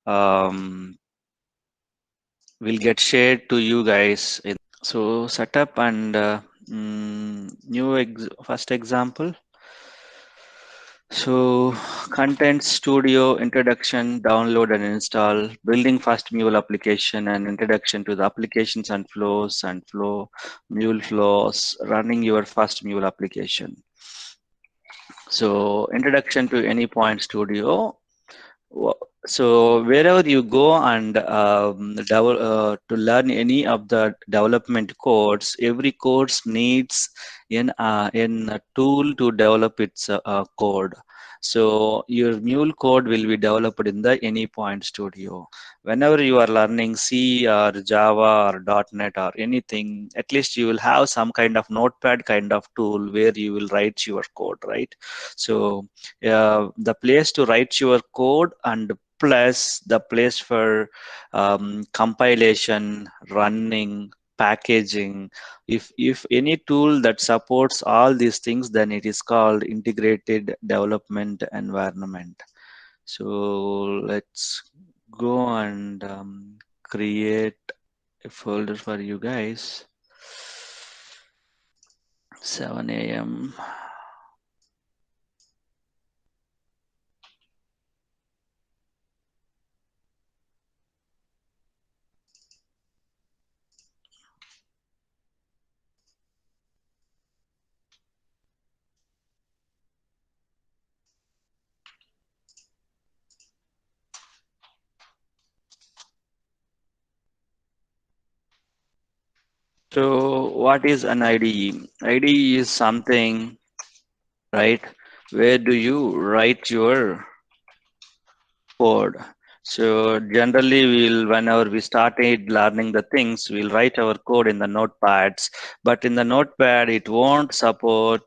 will get shared to you guys. So setup and first example. So content studio introduction, download and install, building fast Mule application and introduction to the applications and flow Mule flows, running your first Mule application. So introduction to AnyPoint Studio. So wherever you go and to learn any of the development codes, every course needs in a tool to develop its code. So your Mule code will be developed in the AnyPoint Studio. Whenever you are learning C or Java or .NET or anything, at least you will have some kind of notepad kind of tool where you will write your code, right? So the place to write your code and plus the place for compilation, running, packaging. If any tool that supports all these things, then it is called integrated development environment. So let's go and create a folder for you guys. 7 a.m. So what is an IDE? IDE is something, right? Where do you write your code? So generally whenever we started learning the things, we'll write our code in the notepads, but in the notepad, it won't support.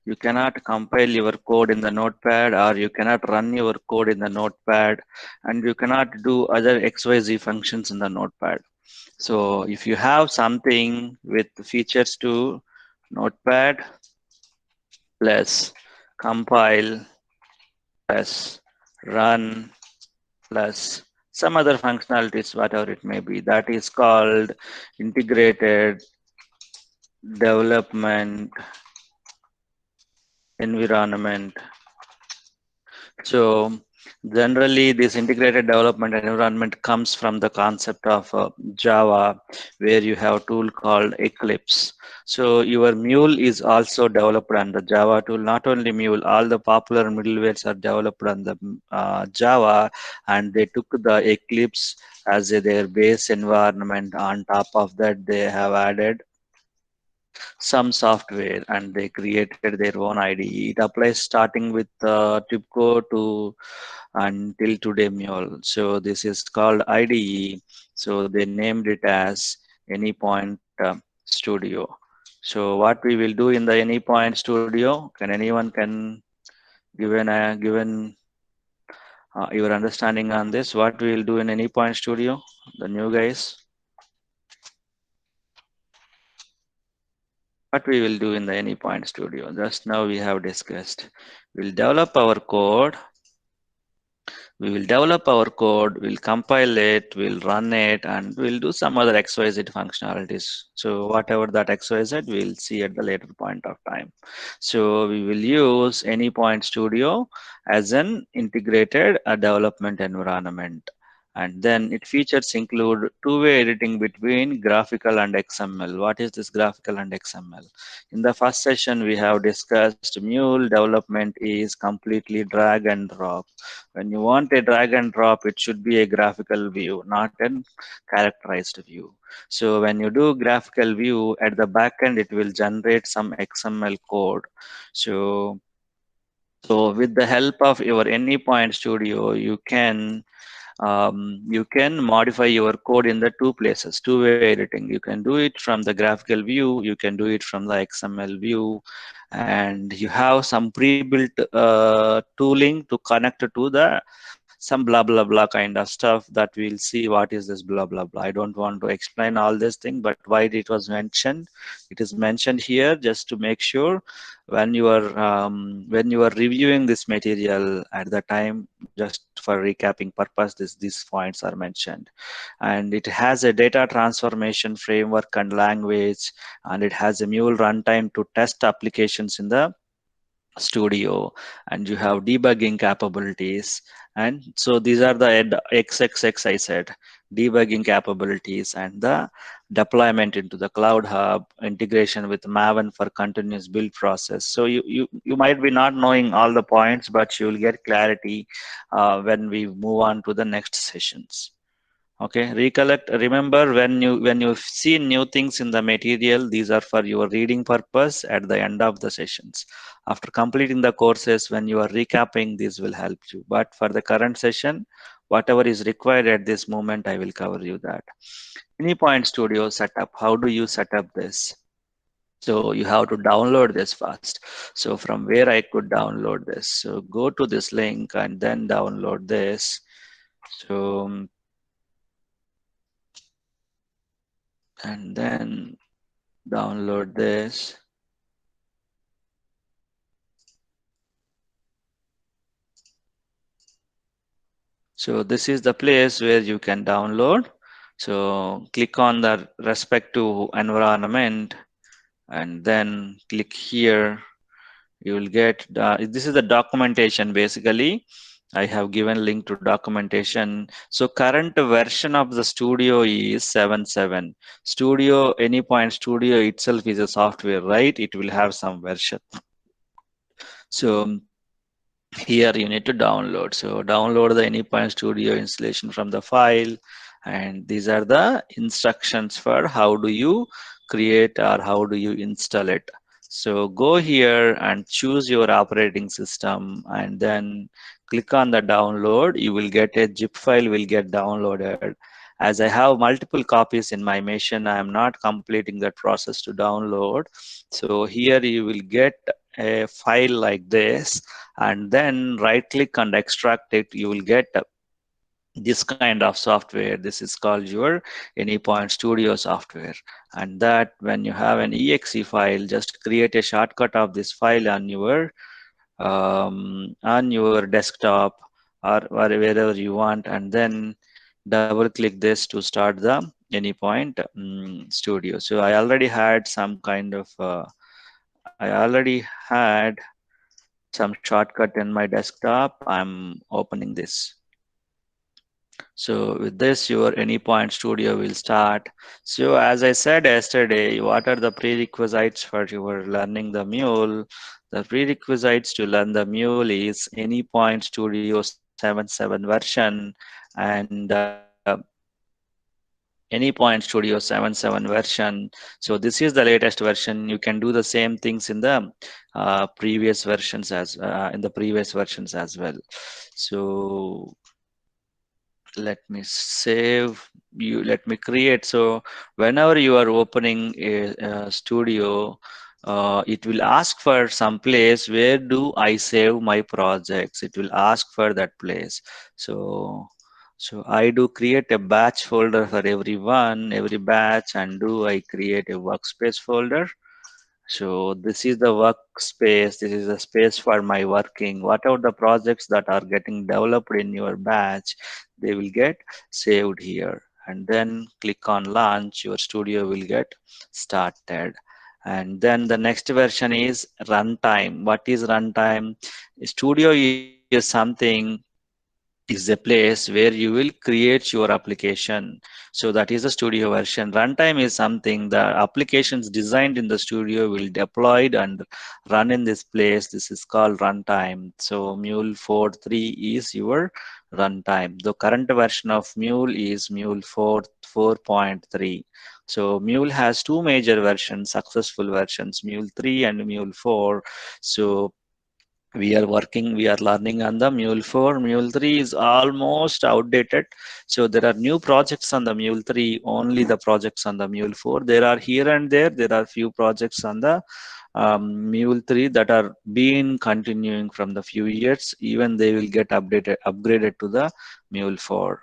You cannot compile your code in the notepad, or you cannot run your code in the notepad, and you cannot do other XYZ functions in the notepad. So if you have something with features to notepad plus compile plus run plus some other functionalities, whatever it may be, that is called integrated development environment. So generally this integrated development environment comes from the concept of Java, where you have a tool called Eclipse. So your Mule is also developed on the Java tool. Not only Mule, all the popular middlewares are developed on the Java, and they took the Eclipse as their base environment. On top of that, they have added some software and they created their own IDE. It applies starting with TIBCO to until today Mule. So this is called IDE. So they named it as AnyPoint Studio. So what we will do in the AnyPoint Studio, can anyone can given your understanding on this? What we will do in AnyPoint Studio, the new guys? What we will do in the AnyPoint Studio? Just now we have discussed. We'll develop our code. We will develop our code, we'll compile it, we'll run it, and we'll do some other XYZ functionalities. So whatever that XYZ, we'll see at the later point of time. So we will use AnyPoint Studio as an integrated development environment. And then its features include two-way editing between graphical and XML. What is this graphical and XML? In the first session, we have discussed Mule development is completely drag and drop. When you want a drag and drop, it should be a graphical view, not a characterized view. So when you do graphical view at the back end, it will generate some XML code. So with the help of your AnyPoint Studio, you can modify your code in the two places, two-way editing. You can do it from the graphical view, you can do it from the XML view, and you have some pre-built tooling to connect to the some blah blah blah kind of stuff that we'll see what is this blah blah blah. I don't want to explain all this thing, but why it was mentioned, it is mentioned here just to make sure when you are reviewing this material at the time, just for recapping purpose, these points are mentioned. And it has a data transformation framework and language, and it has a Mule runtime to test applications in the studio, and you have debugging capabilities. And so these are the XXX I said, debugging capabilities, and the deployment into the cloud hub, integration with maven for continuous build process. So you might be not knowing all the points, but you will get clarity when we move on to the next sessions. Okay, recollect, remember, when you see new things in the material, these are for your reading purpose at the end of the sessions. After completing the courses, when you are recapping, these will help you. But for the current session, whatever is required at this moment, I will cover you that. AnyPoint Studio setup, how do you set up this? So you have to download this first. So from where I could download this? So go to this link and then download this. So and then download this. So this is the place where you can download. So click on the respective environment and then click here. You will get this is the documentation basically. I have given link to documentation. So current version of the studio is 7.7. Studio, AnyPoint Studio itself is a software, right? It will have some version. So here you need to download. So download the AnyPoint Studio installation from the file, and these are the instructions for how do you create or how do you install it. So go here and choose your operating system and then click on the download. You will get a zip file will get downloaded. As I have multiple copies in my machine, I am not completing that process to download. So here you will get a file like this, and then right click and extract it. You will get this kind of software. This is called your AnyPoint Studio software. And that when you have an exe file, just create a shortcut of this file on your desktop or wherever you want, and then double click this to start the AnyPoint Studio. So I already had some kind of I already had some shortcut in my desktop. I'm opening this. So with this, your AnyPoint Studio will start. So as I said yesterday, what are the prerequisites for your learning the Mule? The prerequisites to learn the Mule is AnyPoint Studio 7.7 version, and AnyPoint Studio 7.7 version. So this is the latest version. You can do the same things in the previous versions as well. So let me save you, let me create. So whenever you are opening a studio, it will ask for some place where do I save my projects. It will ask for that place. So I do create a batch folder for every batch, and do I create a workspace folder. So this is the workspace. This is the space for my working. Whatever the projects that are getting developed in your batch, they will get saved here. And then click on launch. Your studio will get started. And then the next version is runtime. What is runtime? Studio is something, is a place where you will create your application. So that is the studio version. Runtime is something the applications designed in the studio will deployed and run in this place. This is called runtime. So Mule 4.3 is your runtime. The current version of Mule is Mule 4.3. So Mule has two major versions, successful versions, Mule 3 and Mule 4. So we are learning on the Mule 4. Mule 3 is almost outdated. So there are new projects on the Mule 3, only the projects on the Mule 4. There are here and there are few projects on the Mule 3 that are been continuing from the few years, even they will get upgraded to the Mule 4.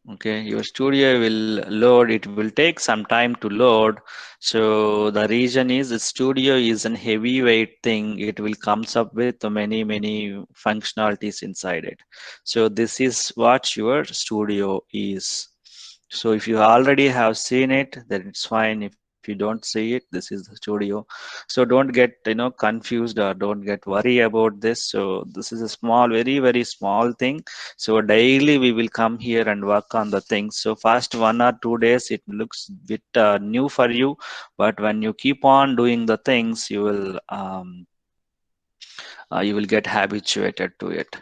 Okay, your studio will load. It will take some time to load. So the reason is the studio is an heavyweight thing. It will comes up with many functionalities inside it. So this is what your studio is. So if you already have seen it, then it's fine. If you don't see it, this is the studio. So don't get confused or don't get worry about this. So this is a small, very small thing. So daily we will come here and work on the things. So first 1 or 2 days it looks bit new for you, but when you keep on doing the things, you will get habituated to it.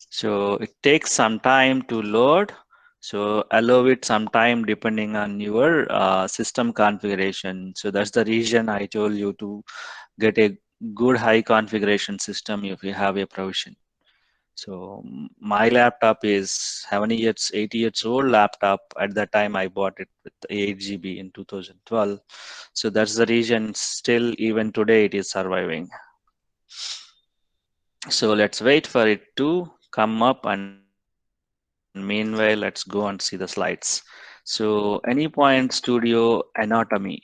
So it takes some time to load. So allow it some time depending on your system configuration. So that's the reason I told you to get a good high configuration system if you have a provision. So my laptop is 7 years, 8 years old laptop. At that time, I bought it with 8 GB in 2012. So that's the reason still even today it is surviving. So let's wait for it to come up, and meanwhile, let's go and see the slides. So AnyPoint Studio Anatomy.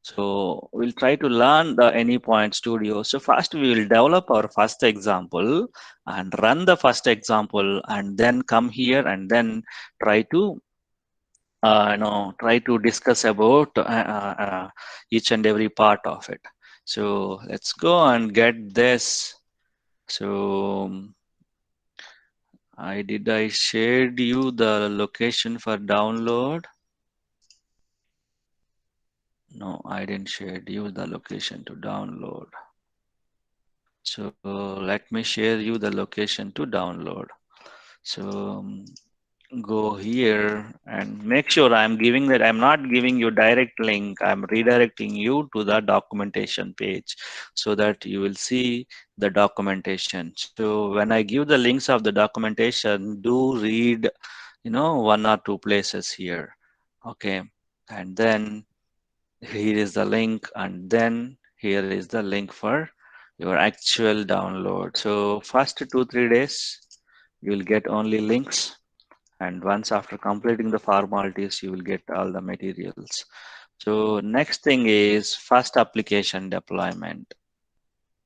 So we'll try to learn the AnyPoint Studio. So first we will develop our first example and run the first example and then come here and then try to try to discuss about each and every part of it. So let's go and get this. So I shared you the location for download. No, I didn't share you the location to download. So let me share you the location to download. So go here and make sure I'm not giving you direct link. I'm redirecting you to the documentation page so that you will see the documentation. So when I give the links of the documentation, do read, 1 or 2 places here. Okay. And then here is the link, and then here is the link for your actual download. So first 2-3 days you will get only links, and once after completing the formalities you will get all the materials. So next thing is first application deployment.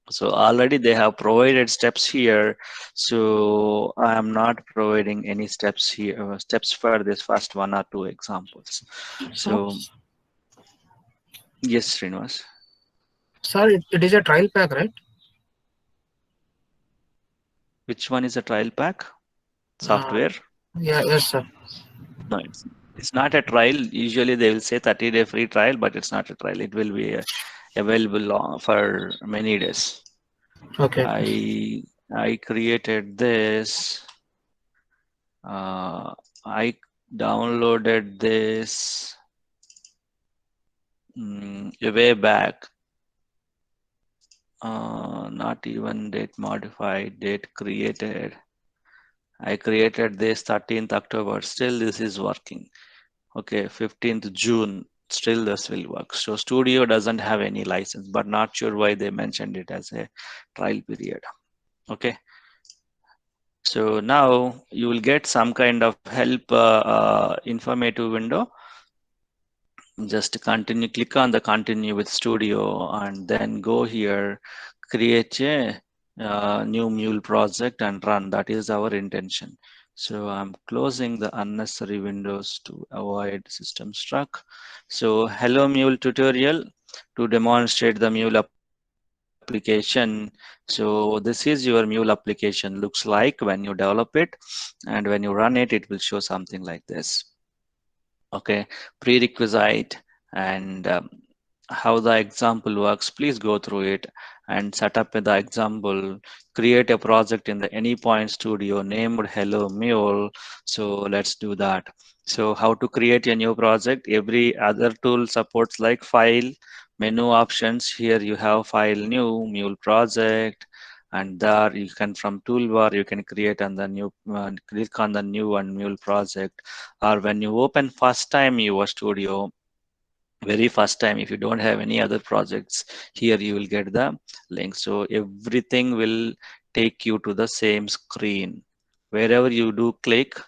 So already they have provided steps here, so I am not providing any steps here, steps for this first 1 or 2 examples. So, So yes, Srinivas. sir, it is a trial pack, right? Which one is a trial pack? Uh, Software? yeah, yes, sir. No, it's not a trial. Usually they will say 30-day free trial, but it's not a trial. It will be available for many days. Okay, okay. I I created this. I downloaded this way back. Not even date modified, date created. I created this 13th October. Still, this is working. Okay, 15th June, still this will work. So Studio doesn't have any license, but not sure why they mentioned it as a trial period. Okay, so now you will get some kind of help informative window. Just continue, click on the continue with Studio and then go here, create a new Mule project and run. That is our intention. So I'm closing the unnecessary windows to avoid system struck. So hello Mule tutorial to demonstrate the Mule application. So this is your Mule application looks like when you develop it, and when you run it, it will show something like this. Okay, prerequisite and how the example works. Please go through it and set up the example. Create a project in the AnyPoint Studio named Hello Mule. So let's do that. So how to create a new project? Every other tool supports like file, menu options. Here you have file new, Mule project, and there you can from toolbar you can create on the new click on the new and Mule project, or when you open first time your studio, very first time. If you don't have any other projects, here you will get the link. So everything will take you to the same screen. Wherever you do click,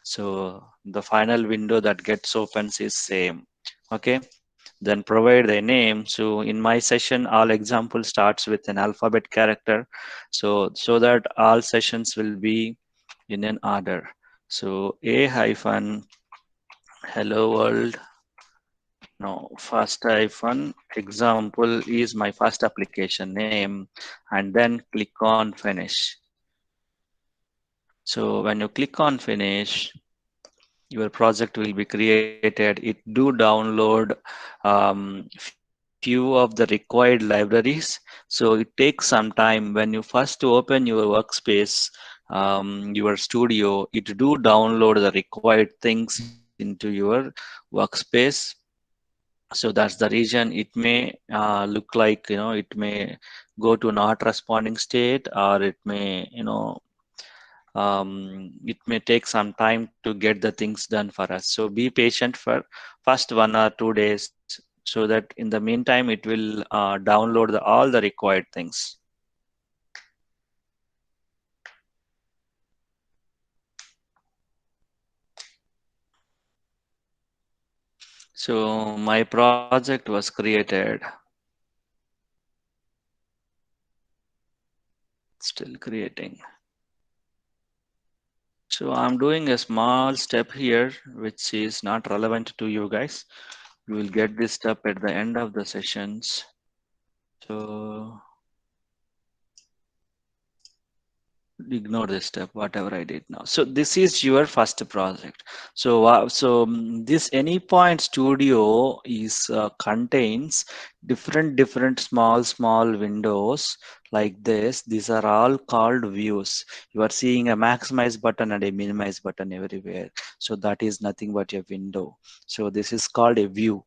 so the final window that gets opens is same. Okay, then provide the name. So in my session, all example starts with an alphabet character. So that all sessions will be in an order. So a hyphen hello world. No, first hyphen example is my first application name, and then click on finish. So when you click on finish, your project will be created. It do download few of the required libraries. So it takes some time. When you first open your workspace, your studio, it do download the required things into your workspace. So that's the reason it may look like, it may go to not responding state, or it may, it may take some time to get the things done for us. So be patient for first 1 or 2 days, so that in the meantime it will download all the required things. So my project was created, still creating. So I'm doing a small step here, which is not relevant to you guys. You will get this step at the end of the sessions. So ignore this step, whatever I did now. So this is your first project. So this AnyPoint Studio is contains different small windows like this. These are all called views. You are seeing a maximize button and a minimize button everywhere. So that is nothing but a window. So this is called a view.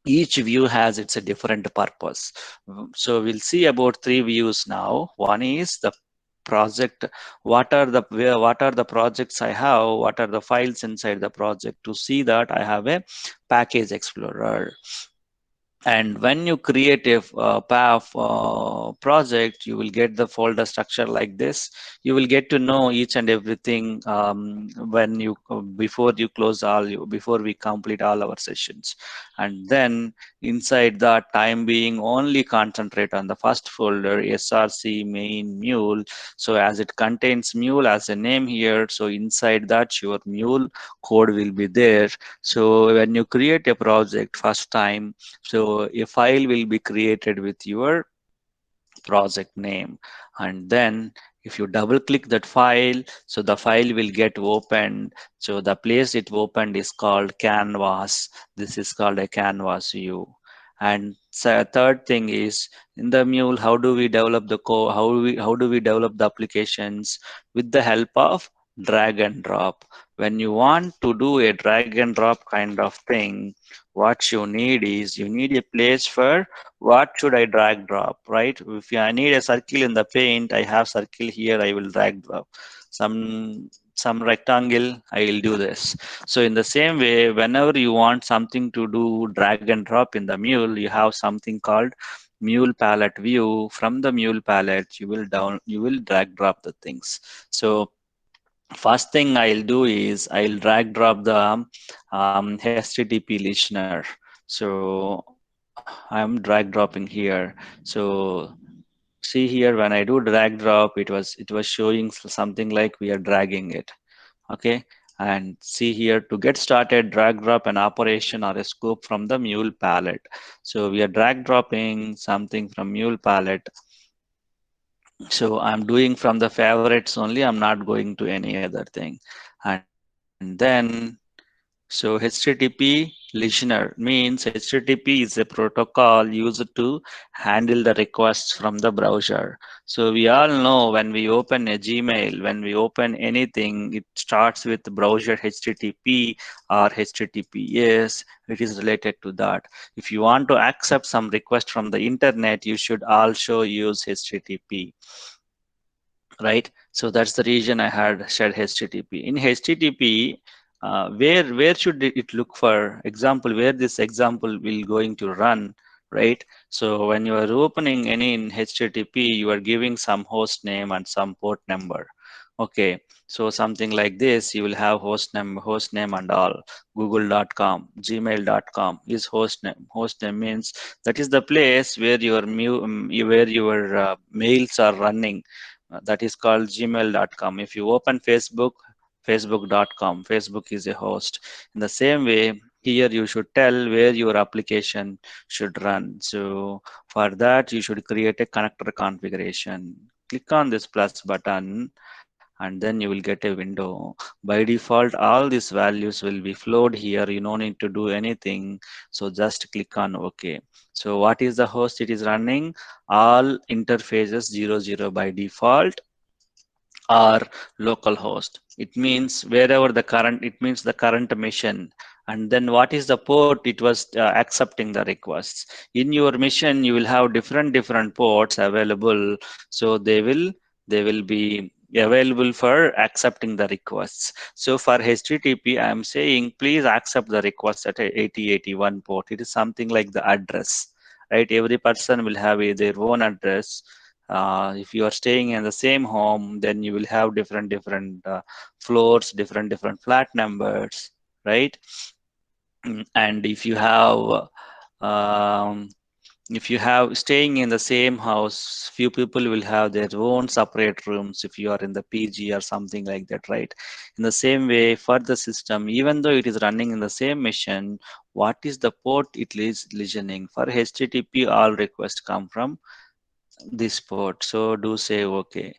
Each view has its a different purpose. So we'll see about 3 views now. One is the project. What are the projects I have? What are the files inside the project? To see that, I have a package explorer. And when you create a project, you will get the folder structure like this. You will get to know each and everything when you before you close before we complete all our sessions. And then inside that, time being, only concentrate on the first folder, src main mule. So as it contains mule as a name here, so inside that your mule code will be there. So when you create a project first time, so a file will be created with your project name, and then if you double click that file, so the file will get opened. So the place it opened is called canvas. This is called a canvas view. And third thing is, in the mule, how do we develop the code? How do we develop the applications? With the help of drag and drop. When you want to do a drag and drop kind of thing, what you need is, you need a place for what should I drag drop, right? If I need a circle in the paint, I have circle here, I will drag drop. Some rectangle, I will do this. So in the same way, whenever you want something to do drag and drop in the mule, you have something called mule palette view. From the mule palette, you will drag drop the things. So first thing I'll do is, I'll drag drop the HTTP listener. So I'm drag dropping here. So see here, when I do drag drop, it was showing something like we are dragging it. Okay. And see here, to get started, drag drop an operation or a scope from the mule palette. So we are drag dropping something from mule palette. So I'm doing from the favorites only. I'm not going to any other thing. And then, so HTTP listener means HTTP is a protocol used to handle the requests from the browser. So we all know, when we open a Gmail, when we open anything, it starts with browser HTTP or HTTPS. It is related to that. If you want to accept some request from the internet, you should also use HTTP. Right? So that's the reason I had said HTTP. In HTTP, where should it look for example, where this example will going to run, right? So when you are opening any in HTTP, you are giving some host name and some port number. Okay, so something like this, you will have host name and all. Google.com, gmail.com is host name. Host name means that is the place where where your mails are running. That is called gmail.com. If you open Facebook, facebook.com, Facebook is a host. In the same way, here you should tell where your application should run. So for that, you should create a connector configuration. Click on this plus button and then you will get a window. By default, all these values will be flowed here. You don't need to do anything. So just click on OK. So what is the host it is running? All interfaces 00 by default or local host. It means wherever the current, it means the current mission. And then what is the port it was accepting the requests. In your mission, you will have different ports available. So they will be available for accepting the requests. So for HTTP, I am saying please accept the request at a 8081 port. It is something like the address, right? Every person will have their own address. If you are staying in the same home, then you will have different floors, different flat numbers, right? And if you have staying in the same house, few people will have their own separate rooms if you are in the PG or something like that, right? In the same way, for the system, even though it is running in the same mission, what is the port it is listening? For HTTP, all requests come from this port. So do say OK.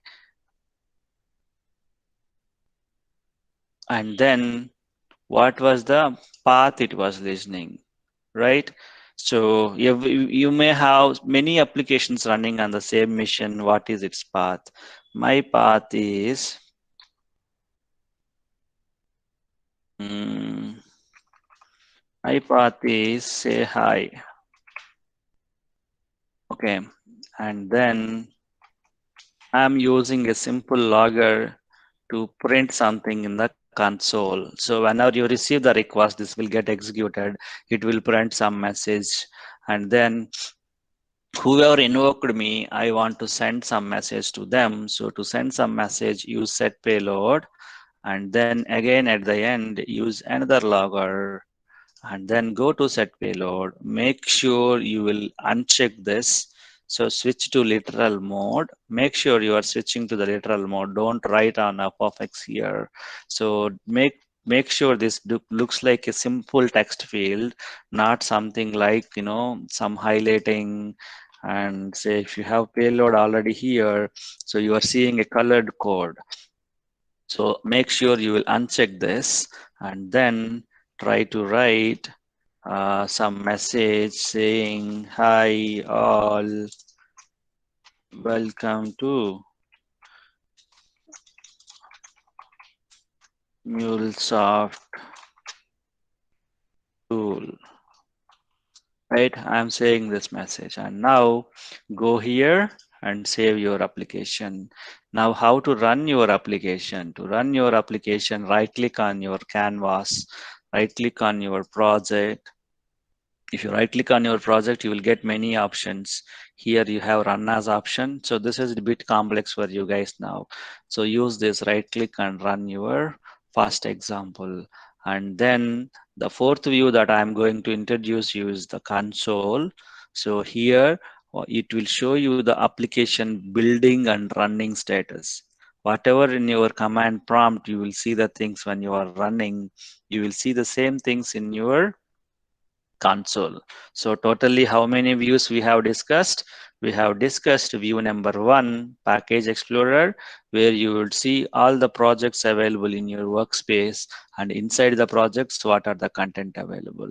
And then what was the path it was listening, right? So you may have many applications running on the same mission. What is its path? My path is mm, my path is say hi. Okay, and then I'm using a simple logger to print something in the console. So whenever you receive the request, this will get executed. It will print some message, and then whoever invoked me, I want to send some message to them. So to send some message, use set payload, and then again at the end, use another logger, and then go to set payload. Make sure you will uncheck this. So switch to literal mode. Make sure you are switching to the literal mode. Don't write on a perfect here. So make sure this looks like a simple text field, not something like some highlighting. And say if you have payload already here, so you are seeing a colored code. So make sure you will uncheck this and then try to write some message saying, hi all, welcome to Mulesoft tool, right? I'm saying this message and now go here and save your application. Now how to run your application? To run your application, right click on your canvas, right click on your project. If you right click on your project, you will get many options. Here you have run as option. So this is a bit complex for you guys now. So use this right click and run your first example. And then the fourth view that I'm going to introduce you is the console. So here it will show you the application building and running status. Whatever in your command prompt, you will see the things when you are running. You will see the same things in your console. So totally how many views we have discussed? We have discussed view number 1, Package Explorer, where you would see all the projects available in your workspace, and inside the projects, what are the content available.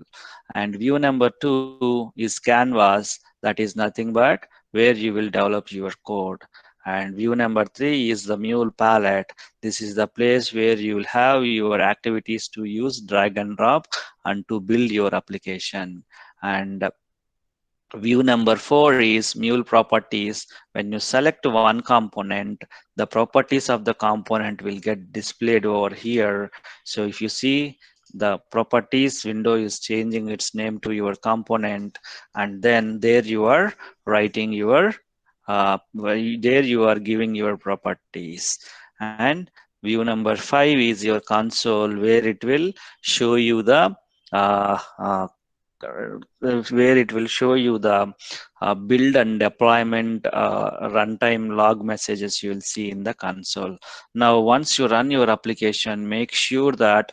And view number 2 is Canvas, that is nothing but where you will develop your code. And view number 3 is the Mule palette. This is the place where you will have your activities to use drag and drop and to build your application. And View number 4 is Mule properties. When you select one component, the properties of the component will get displayed over here. So if you see, the properties window is changing its name to your component, and then there you are writing your there you are giving your properties. And view number 5 is your console, where it will show you the uh, uh, where it will show you the build and deployment runtime log messages you will see in the console. Now, once you run your application, make sure that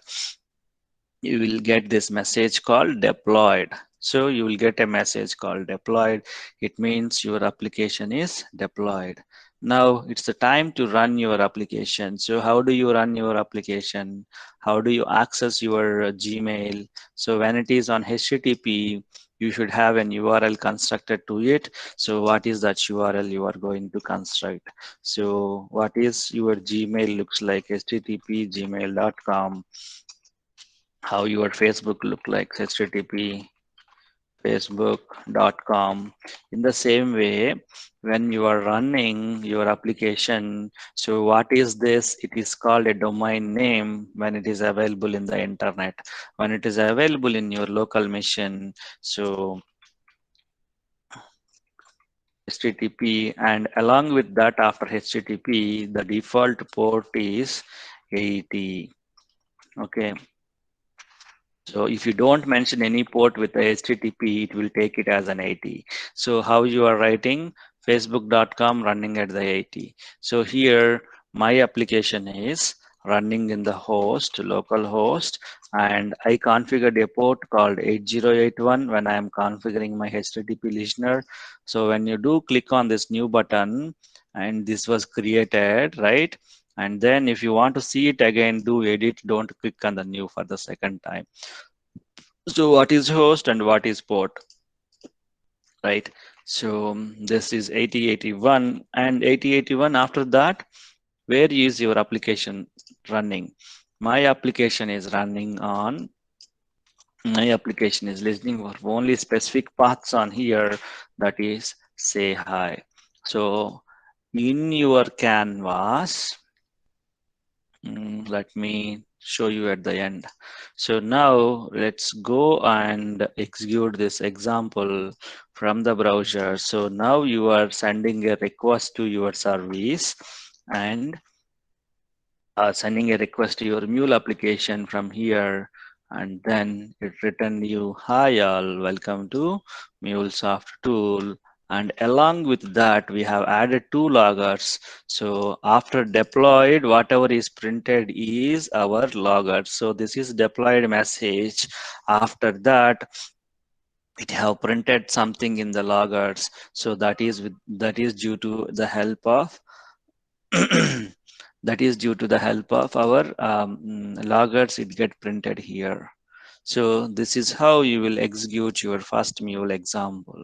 you will get this message called deployed. So you will get a message called deployed. It means your application is deployed. Now it's the time to run your application. So how do you run your application? How do you access your Gmail? So when it is on HTTP, you should have an URL constructed to it. So what is that URL you are going to construct? So what is your Gmail looks like? HTTP gmail.com. How your Facebook look like, http facebook.com. In the same way, when you are running your application, so what is this? It is called a domain name when it is available in the internet. When it is available in your local machine, so http, and along with that, after http, the default port is 80. Okay. So if you don't mention any port with the HTTP, it will take it as an 80. So how you are writing facebook.com running at the 80. So here my application is running in the host, local host, and I configured a port called 8081 when I am configuring my HTTP listener. So when you do click on this new button, and this was created, right? And then if you want to see it again, do edit, don't click on the new for the second time. So what is host and what is port, right? So this is 8081 and 8081. After that, where is your application running? My application is running on, my application is listening for only specific paths on here, that is say hi. So in your canvas, let me show you at the end. So now let's go and execute this example from the browser. So now you are sending a request to your service and sending a request to your Mule application from here, and then it return you, hi all, welcome to Mulesoft tool. And along with that, we have added two loggers. So after deployed, whatever is printed is our logger. So this is deployed message. After that, it have printed something in the loggers. So that is due to the help of that is due to the help of our loggers. It get printed here. So this is how you will execute your first Mule example.